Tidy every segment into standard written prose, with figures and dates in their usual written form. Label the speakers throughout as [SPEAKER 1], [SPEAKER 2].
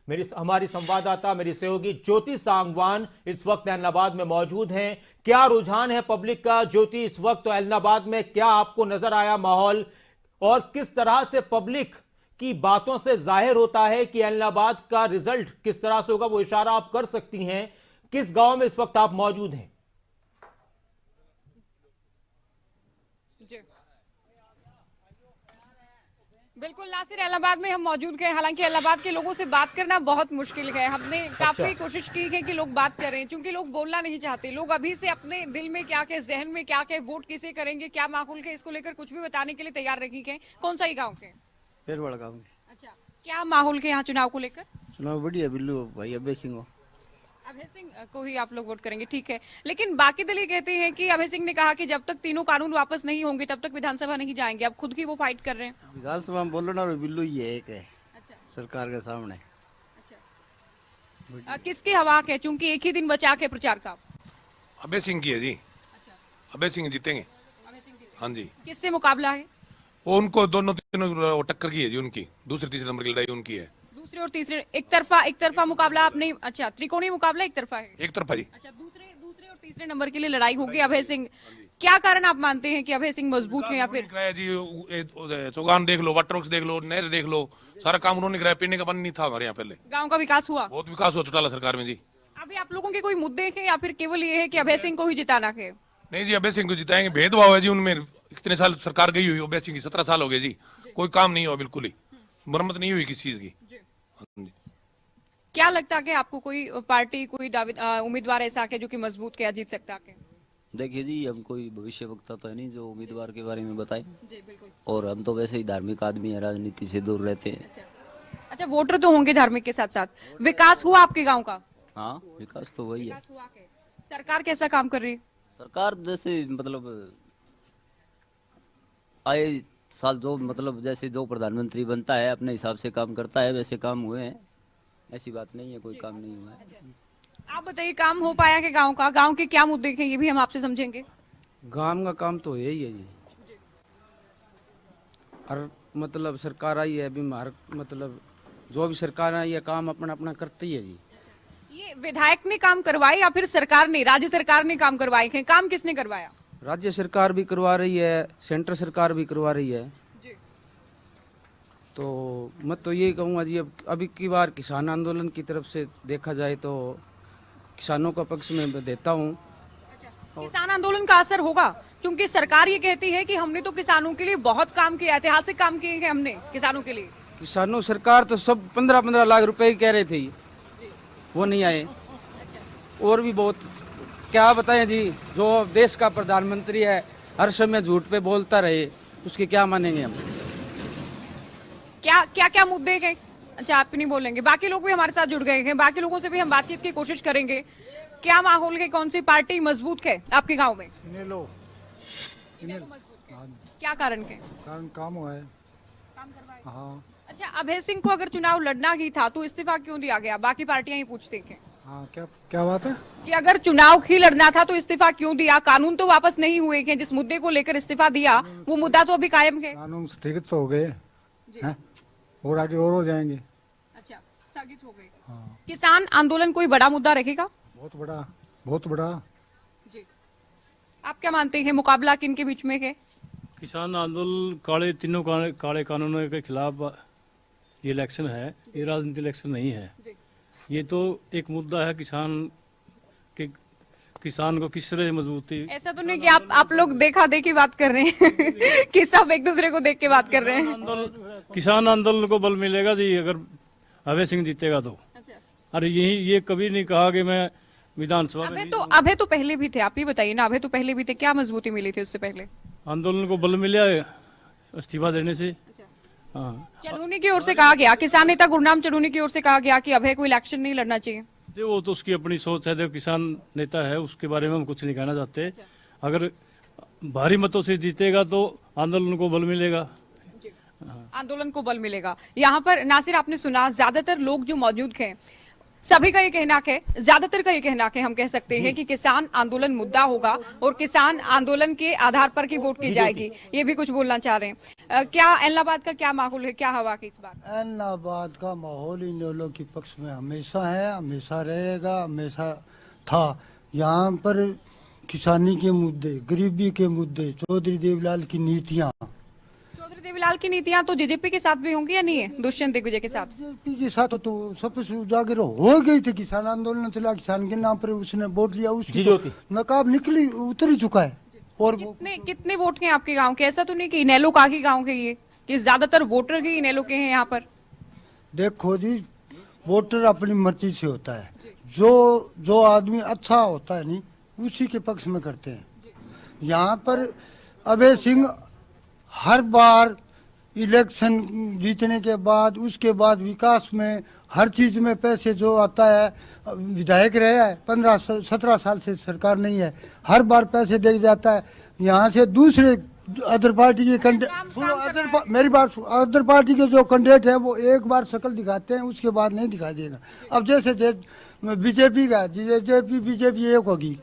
[SPEAKER 1] हमारी संवाददाता, मेरी सहयोगी ज्योति सांगवान इस वक्त ऐलनाबाद में मौजूद हैं। क्या रुझान है पब्लिक का ज्योति इस वक्त ऐलनाबाद में? क्या आपको नजर आया माहौल, और किस तरह से पब्लिक की बातों से जाहिर होता है कि ऐलनाबाद का रिजल्ट किस तरह से होगा? वो इशारा आप कर सकती हैं। किस गांव में इस वक्त आप मौजूद हैं?
[SPEAKER 2] बिल्कुल नासिर, इलाहाबाद में हम मौजूद हैं। हालांकि इलाहाबाद के लोगों से बात करना बहुत मुश्किल है। हमने काफी कोशिश की है कि लोग बात करें, क्योंकि लोग बोलना नहीं चाहते। लोग अभी से अपने दिल में क्या है, जहन में क्या है, वोट किसे करेंगे, क्या माहौल है, इसको लेकर कुछ भी बताने के लिए तैयार नहीं है। कौन सा ही गाँव के?
[SPEAKER 3] पेरवाड़ा गाँव के।
[SPEAKER 2] अच्छा, क्या माहौल है यहाँ चुनाव को लेकर?
[SPEAKER 3] चुनाव बढ़िया, बिल्लू भाई अभय सिंह
[SPEAKER 2] अभय सिंह को ही आप लोग वोट करेंगे, ठीक है। लेकिन बाकी दल ये कहते हैं कि अभय सिंह ने कहा कि जब तक तीनों कानून वापस नहीं होंगे तब तक विधानसभा नहीं जाएंगे। अब खुद की वो फाइट कर रहे हैं।
[SPEAKER 3] विधानसभा में बोलो ना, और बिल्लू ही है एक है।
[SPEAKER 2] अच्छा,
[SPEAKER 3] सरकार के सामने।
[SPEAKER 2] अच्छा, किसकी हवा है? चूंकि एक ही दिन बचा के प्रचार का।
[SPEAKER 4] अभय सिंह की है जी।
[SPEAKER 2] अच्छा,
[SPEAKER 4] अभय सिंह जीतेंगे।
[SPEAKER 2] अभय सिंह की।
[SPEAKER 4] हाँ जी।
[SPEAKER 2] किससे मुकाबला है?
[SPEAKER 4] वो उनको दोनों तीनों टक्कर की है जी। उनकी दूसरे तीसरे नंबर की लड़ाई उनकी है।
[SPEAKER 2] दूसरे और तीसरे एक तरफा मुकाबला आपने? अच्छा, त्रिकोणीय मुकाबला एक तरफा है।
[SPEAKER 4] एक तरफा जी।
[SPEAKER 2] अच्छा, दूसरे और तीसरे नंबर के लिए लड़ाई होगी। अभय सिंह, क्या कारण आप मानते हैं कि अभय सिंह मजबूत है? या फिर
[SPEAKER 4] जी चौगान देख लो, वाटर वर्क्स देख लो, नहर देख लो, सारा काम उन्होंने कराया। पीने का पानी नहीं था हमारे यहाँ पहले।
[SPEAKER 2] गाँव का विकास हुआ?
[SPEAKER 4] बहुत विकास हुआ चौटाला सरकार में जी।
[SPEAKER 2] अभी आप लोगों के कोई मुद्दे हैं या फिर केवल ये है कि अभय सिंह को ही जिताना है?
[SPEAKER 4] नहीं जी, अभय सिंह को जिताएंगे। भेदभाव है जी उनमें। इतने साल सरकार गई हुई, अभय सिंह की 17 साल हो गए जी। कोई काम नहीं हुआ, बिल्कुल ही मरम्मत नहीं हुई किसी चीज की।
[SPEAKER 2] क्या लगता है कि आपको कोई पार्टी, कोई उम्मीदवार ऐसा है जो कि मजबूत क्या जीत सकता है?
[SPEAKER 5] देखिए जी, हम कोई भविष्य वक्ता तो है नहीं जो उम्मीदवार के बारे में बताए।
[SPEAKER 2] जी बिल्कुल।
[SPEAKER 5] और हम तो वैसे ही धार्मिक आदमी हैं, राजनीति से दूर रहते हैं।
[SPEAKER 2] अच्छा, वोटर तो होंगे धार्मिक के साथ साथ। विकास हुआ आपके गांव का?
[SPEAKER 5] हाँ, विकास तो वही है।
[SPEAKER 2] हुआ है। सरकार कैसा काम कर रही है?
[SPEAKER 5] सरकार जैसे मतलब आए साल जो मतलब जैसे जो प्रधानमंत्री बनता है अपने हिसाब से काम करता है, वैसे काम हुए हैं। ऐसी बात नहीं है कोई काम नहीं हुआ है।
[SPEAKER 2] आप बताइए, काम हो पाया कि गांव का? गांव के क्या मुद्दे हैं ये भी हम आपसे समझेंगे।
[SPEAKER 3] गांव का काम तो यही है जी। और मतलब सरकार आई है अभी, मतलब जो भी सरकार आई है काम अपना अपना करती है जी।
[SPEAKER 2] ये विधायक ने काम करवाए या फिर सरकार ने, राज्य सरकार ने काम करवाए हैं? काम किसने करवाया?
[SPEAKER 3] राज्य सरकार भी करवा रही है, सेंटर सरकार भी करवा रही है। तो मैं तो यही कहूँगा जी, अब अभी की बार किसान आंदोलन की तरफ से देखा जाए तो किसानों का पक्ष में देता हूँ।
[SPEAKER 2] किसान आंदोलन का असर होगा, क्योंकि सरकार ये कहती है कि हमने तो किसानों के लिए बहुत काम किया, ऐतिहासिक काम किए हैं हमने किसानों के लिए।
[SPEAKER 3] किसानों सरकार तो सब 15-15 लाख रुपए ही कह रहे थे, वो नहीं आए। और भी बहुत क्या बताएं जी, जो देश का प्रधानमंत्री है हर समय झूठ पे बोलता रहे, उसकी क्या मानेंगे हम?
[SPEAKER 2] क्या मुद्दे हैं? अच्छा, आप नहीं बोलेंगे, बाकी लोग भी हमारे साथ जुड़ गए हैं। बाकी लोगों से भी हम बातचीत की कोशिश करेंगे। क्या माहौल है? कौन सी पार्टी मजबूत है आपके गांव में? क्या कारण है?
[SPEAKER 6] कारण काम हुआ है।
[SPEAKER 2] काम करवाए।
[SPEAKER 6] हाँ
[SPEAKER 2] अच्छा, अभय सिंह को अगर चुनाव लड़ना ही था तो इस्तीफा क्यों दिया गया? बाकी पार्टियां ही पूछती हैं
[SPEAKER 6] हाँ, क्या बात है
[SPEAKER 2] कि अगर चुनाव ही लड़ना था तो इस्तीफा क्यों दिया? कानून तो वापस नहीं हुए हैं। जिस मुद्दे को लेकर इस्तीफा दिया वो मुद्दा तो अभी कायम है।
[SPEAKER 6] कानून स्थगित तो हो गए हैं, और आगे और हो जाएंगे।
[SPEAKER 2] अच्छा, स्थगित हो गए।
[SPEAKER 6] हाँ,
[SPEAKER 2] किसान आंदोलन कोई बड़ा मुद्दा रहेगा?
[SPEAKER 6] बहुत बड़ा।
[SPEAKER 2] जी, आप क्या मानते हैं, मुकाबला किन के बीच में है?
[SPEAKER 7] किसान आंदोलन तीनों काले कानूनों के खिलाफ ये इलेक्शन है। ये राजनीतिक इलेक्शन नहीं है। ये तो एक मुद्दा है किसान को किस तरह मजबूती।
[SPEAKER 2] ऐसा तो नहीं कि आप लोग देखा देखी बात कर रहे हैं कि सब एक दूसरे को देख के बात कर रहे हैं।
[SPEAKER 7] किसान आंदोलन को बल मिलेगा जी अगर अभय सिंह जीतेगा तो। अरे ये कभी नहीं कहा कि मैं विधानसभा में।
[SPEAKER 2] अभय तो पहले भी थे, आप ही बताइए ना। अभय तो पहले भी थे, क्या मजबूती मिली थी उससे पहले?
[SPEAKER 7] आंदोलन को बल मिला इस्तीफा देने से। हाँ,
[SPEAKER 2] चढ़ूनी की ओर से कहा गया, किसान नेता गुरनाम चढ़ूनी की ओर से कहा गया कि अभय को इलेक्शन नहीं लड़ना चाहिए।
[SPEAKER 7] जो वो तो उसकी अपनी सोच है, जो किसान नेता है उसके बारे में हम कुछ नहीं कहना चाहते। अगर भारी मतों से जीतेगा तो आंदोलन को बल मिलेगा।
[SPEAKER 2] आंदोलन को बल मिलेगा। यहाँ पर नासिर, आपने सुना, ज्यादातर लोग जो मौजूद हैं सभी का ये कहना है, ज्यादातर का ये कहना है, हम कह सकते हैं कि किसान आंदोलन मुद्दा होगा और किसान आंदोलन के आधार पर की वोट की जाएगी। ये भी कुछ बोलना चाह रहे हैं। क्या एलनाबाद का क्या माहौल है, क्या हवा की इस बार?
[SPEAKER 6] एलनाबाद का माहौल इन लोगों के पक्ष में हमेशा है, हमेशा रहेगा, हमेशा था। यहाँ पर किसानी के मुद्दे, गरीबी के मुद्दे, चौधरी देवीलाल की नीतियाँ,
[SPEAKER 2] चौधरी देवीलाल की नीतियां तो जेजेपी के साथ भी होंगी या नहीं है? दुष्यंत दिग्विजय के साथ
[SPEAKER 6] बीजेपी के साथ तो सबसे उजागर हो गई थी। किसान आंदोलन चला, किसान के नाम पर उसने वोट लिया, उसकी तो नकाब निकली उतर ही चुका है। और
[SPEAKER 2] कितने वोट हैं आपके गांव के? ऐसा तो नहीं कि इनेलो काकी गांव के ये कि ज्यादातर वोटर ही इनेलो के हैं यहाँ पर?
[SPEAKER 6] देखो जी, वोटर अपनी मर्जी से होता है। जो आदमी अच्छा होता है नहीं, उसी के पक्ष में करते हैं। यहाँ पर अभय सिंह हर बार इलेक्शन जीतने के बाद, उसके बाद विकास में हर चीज में पैसे जो आता है, विधायक रहे है 15-17 साल से सरकार नहीं है, हर बार पैसे दे जाता है। यहाँ से दूसरे अदर पार्टी के मेरी बात, अदर पार्टी के जो कैंडिडेट है वो एक बार शक्ल दिखाते हैं, उसके बाद नहीं दिखाई देगा। अब जैसे बीजेपी का बीजेपी एक होगी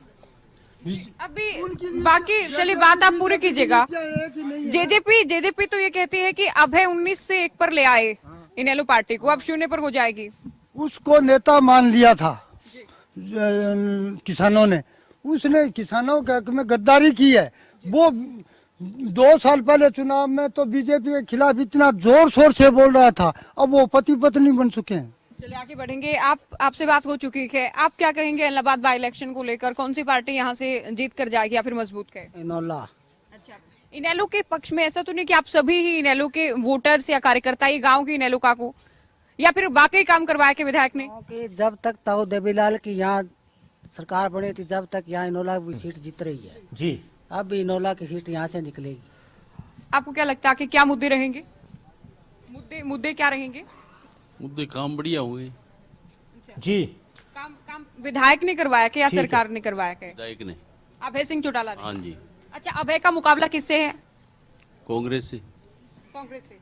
[SPEAKER 2] अभी बाकी, चलिए बात आप पूरी कीजिएगा। जेजेपी तो ये कहती है कि अभय 19 से 1 पर ले आए इनेलो पार्टी को, अब 0 पर हो जाएगी।
[SPEAKER 6] उसको नेता मान लिया था किसानों ने, उसने किसानों के हक में गद्दारी की है। वो 2 साल पहले चुनाव में तो बीजेपी के खिलाफ इतना जोर शोर से बोल रहा था, अब वो पति पत्नी बन चुके हैं।
[SPEAKER 2] चलिए आगे बढ़ेंगे। आपसे बात हो चुकी है, आप क्या कहेंगे इलाहाबाद बाई इलेक्शन को लेकर? कौन सी पार्टी यहाँ से जीत कर जाएगी या फिर मजबूत है?
[SPEAKER 3] इनोला।
[SPEAKER 2] अच्छा, इनेलो के पक्ष में ऐसा तो नहीं कि आप सभी ही इनेलो के वोटर्स या कार्यकर्ता ही गांव के इनेलो का को, या फिर वाकई काम करवाया के विधायक ने?
[SPEAKER 8] जब तक ताऊ देवीलाल की यहाँ सरकार बनी थी, जब तक यहाँ इनोला की सीट जीत रही है
[SPEAKER 1] जी।
[SPEAKER 8] अब भी इनोला की सीट यहाँ से निकलेगी।
[SPEAKER 2] आपको क्या लगता है कि क्या मुद्दे रहेंगे? मुद्दे क्या रहेंगे?
[SPEAKER 9] मुद्दे काम बढ़िया हुए
[SPEAKER 1] जी।
[SPEAKER 2] काम विधायक ने करवाया क्या, सरकार ने करवाया क्या?
[SPEAKER 9] विधायक ने,
[SPEAKER 2] अभय सिंह चौटाला ने।
[SPEAKER 9] हाँ जी।
[SPEAKER 2] अच्छा, अभय का मुकाबला किससे है?
[SPEAKER 9] कांग्रेस से।
[SPEAKER 2] कांग्रेस से।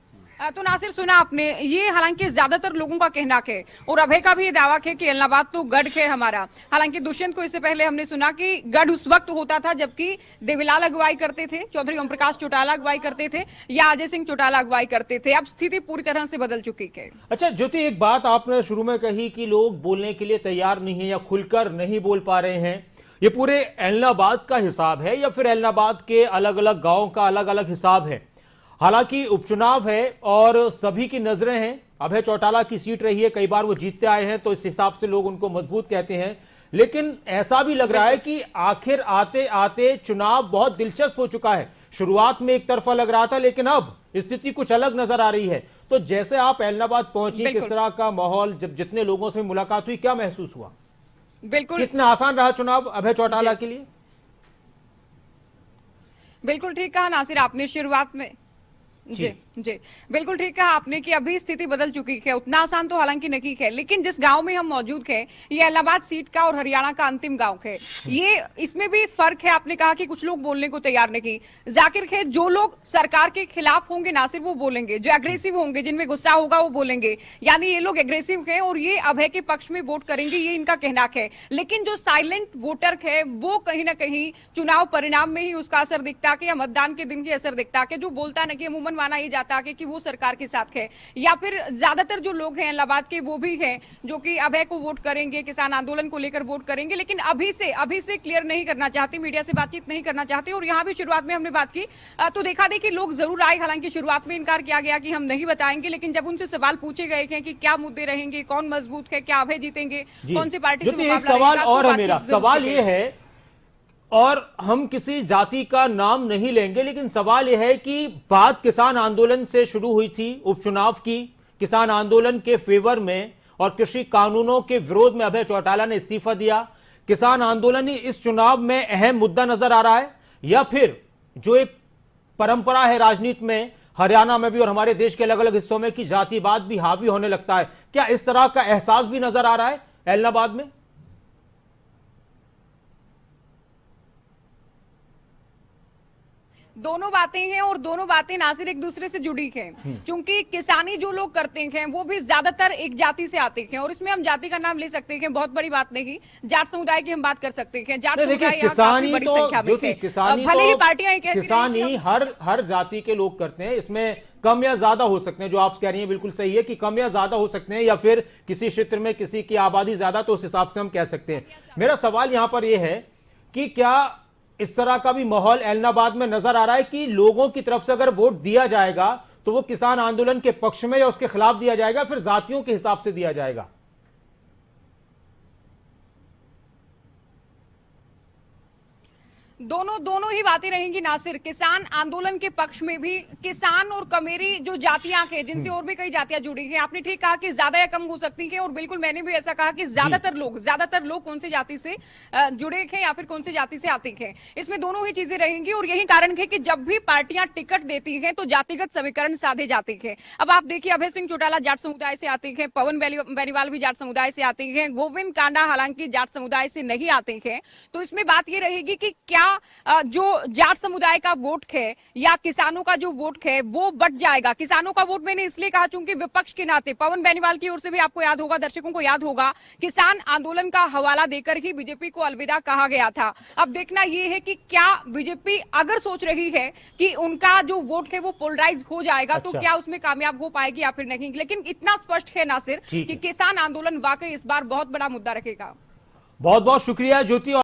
[SPEAKER 2] तो नासिर, सुना आपने, ये हालांकि ज्यादातर लोगों का कहना है और अभय का भी ये दावा है कि इलाहाबाद तो गढ़ है हमारा। हालांकि दुष्यंत को इससे पहले हमने सुना कि गढ़ उस वक्त होता था जबकि देवीलाल अगुवाई करते थे, चौधरी ओम प्रकाश चौटाला अगुवाई करते थे या अजय सिंह चौटाला अगुवाई करते थे। अब स्थिति पूरी तरह से बदल चुकी है।
[SPEAKER 1] अच्छा ज्योति, एक बात आपने शुरू में कही कि लोग बोलने के लिए तैयार नहीं है या खुलकर नहीं बोल पा रहे हैं, ये पूरे एलनाबाद का हिसाब है या फिर एलनाबाद के अलग अलग गांव का अलग अलग हिसाब है? हालांकि उपचुनाव है और सभी की नजरें हैं, अभय चौटाला की सीट रही है, कई बार वो जीतते आए हैं तो इस हिसाब से लोग उनको मजबूत कहते हैं, लेकिन ऐसा भी लग रहा है कि आखिर आते आते चुनाव बहुत दिलचस्प हो चुका है। शुरुआत में एक तरफा लग रहा था लेकिन अब स्थिति कुछ अलग नजर आ रही है। तो जैसे आप एलनाबाद पहुंची, किस तरह का माहौल, जब जितने लोगों से मुलाकात हुई, क्या महसूस हुआ?
[SPEAKER 2] बिल्कुल,
[SPEAKER 1] कितना आसान रहा चुनाव अभय चौटाला के लिए?
[SPEAKER 2] बिल्कुल ठीक कहा नासिर आपने शुरुआत में। जी बिल्कुल ठीक कहा आपने कि अभी स्थिति बदल चुकी है। उतना आसान तो हालांकि नहीं है, लेकिन जिस गांव में हम मौजूद हैं ये इलाहाबाद सीट का और हरियाणा का अंतिम गांव है। ये इसमें भी फर्क है। आपने कहा कि कुछ लोग बोलने को तैयार नहीं। जाकिर है, जो लोग सरकार के खिलाफ होंगे नासिर वो बोलेंगे, जो एग्रेसिव होंगे, जिनमें गुस्सा होगा वो बोलेंगे, यानी ये लोग एग्रेसिव है और ये अभय के पक्ष में वोट करेंगे, ये इनका कहना है। लेकिन जो साइलेंट वोटर है वो कहीं ना कहीं चुनाव परिणाम में ही उसका असर दिखता है या मतदान के दिन ही असर दिखता है। जो बोलता नहीं, अमूमन माना ही जाता है कि वो सरकार के साथ है, या फिर ज्यादातर जो लोग हैं इलाहाबाद के वो भी हैं जो कि अभय को वोट करेंगे, किसान आंदोलन को लेकर वोट करेंगे, लेकिन अभी से क्लियर नहीं करना चाहते, मीडिया से बातचीत नहीं करना चाहते। और यहाँ भी शुरुआत में हमने बात की तो देखा देखी लोग जरूर आए। हालांकि शुरुआत में इनकार किया गया कि हम नहीं बताएंगे, लेकिन जब उनसे सवाल पूछे गए हैं कि क्या मुद्दे रहेंगे, कौन मजबूत है, क्या अभय जीतेंगे, कौन सी पार्टी से मुकाबला
[SPEAKER 1] सवाल
[SPEAKER 2] रहेगा,
[SPEAKER 1] और
[SPEAKER 2] तो
[SPEAKER 1] है मेरा सवाल ये है, और हम किसी जाति का नाम नहीं लेंगे, लेकिन सवाल यह है कि बात किसान आंदोलन से शुरू हुई थी, उपचुनाव की, किसान आंदोलन के फेवर में और कृषि कानूनों के विरोध में अभय चौटाला ने इस्तीफा दिया। किसान आंदोलन ही इस चुनाव में अहम मुद्दा नजर आ रहा है, या फिर जो एक परंपरा है राजनीति में, हरियाणा में भी और हमारे देश के अलग अलग हिस्सों में, कि जातिवाद भी हावी होने लगता है? क्या इस तरह का एहसास भी नजर आ रहा है एलनाबाद में?
[SPEAKER 2] दोनों बातें हैं और दोनों बातें नासिर एक दूसरे से जुड़ी हैं, क्योंकि किसानी जो लोग करते हैं वो भी ज्यादातर एक जाति से आते हैं, और इसमें हम जाति का नाम ले सकते हैं, बहुत बड़ी बात नहीं। जाट समुदाय की हम बात कर सकते हैं। जाट
[SPEAKER 1] देखिए,
[SPEAKER 2] समुदाय यहाँ काफी बड़ी संख्या में है।
[SPEAKER 1] किसानी
[SPEAKER 2] भले ही
[SPEAKER 1] तो
[SPEAKER 2] पार्टियां ये कहती रही कि
[SPEAKER 1] किसानी हर जाति के लोग करते हैं, इसमें कम या ज्यादा हो सकते हैं। जो आप कह रही हैं बिल्कुल सही है कि कम या ज्यादा हो सकते हैं, या फिर किसी क्षेत्र में किसी की आबादी ज्यादा तो उस हिसाब से हम कह सकते हैं। मेरा सवाल यहां पर यह है कि क्या इस तरह का भी माहौल ऐलनाबाद में नजर आ रहा है कि लोगों की तरफ से अगर वोट दिया जाएगा तो वो किसान आंदोलन के पक्ष में या उसके खिलाफ दिया जाएगा, फिर जातियों के हिसाब से दिया जाएगा?
[SPEAKER 2] दोनों ही बातें रहेंगी नासिर। किसान आंदोलन के पक्ष में भी किसान और कमेरी जो जातियां हैं, जिनसे और भी कई जातियां जुड़ी हैं, आपने ठीक कहा कि ज्यादा या कम हो सकती हैं, और बिल्कुल मैंने भी ऐसा कहा कि ज्यादातर लोग कौन सी जाति से जुड़े हैं या फिर कौन सी जाति से आते हैं। इसमें दोनों ही चीजें रहेंगी, और यही कारण है कि जब भी पार्टियां टिकट देती हैं तो जातिगत समीकरण साधे जाते हैं। अब आप देखिए, अभय सिंह चौटाला जाट समुदाय से आते हैं, पवन बेनीवाल भी जाट समुदाय से आते हैं, गोविंद कांडा हालांकि जाट समुदाय से नहीं आते हैं। तो इसमें बात यह रहेगी कि क्या जो जाट समुदाय का वोट है या किसानों का जो वोट है वो बट जाएगा। किसानों का वोट मैंने इसलिए कहा चूंकि विपक्ष के नाते पवन बेनीवाल की ओर से भी आपको याद होगा, दर्शकों को याद होगा, किसान आंदोलन का हवाला देकर ही बीजेपी को अलविदा कहा गया था। अब देखना यह है कि क्या बीजेपी अगर सोच रही है कि उनका जो वोट है वो पोलराइज हो जाएगा, तो क्या उसमें कामयाब हो पाएगी या फिर नहीं। लेकिन इतना स्पष्ट है नासिर कि किसान आंदोलन वाकई इस बार बहुत बड़ा मुद्दा रखेगा।
[SPEAKER 1] बहुत बहुत शुक्रिया ज्योति।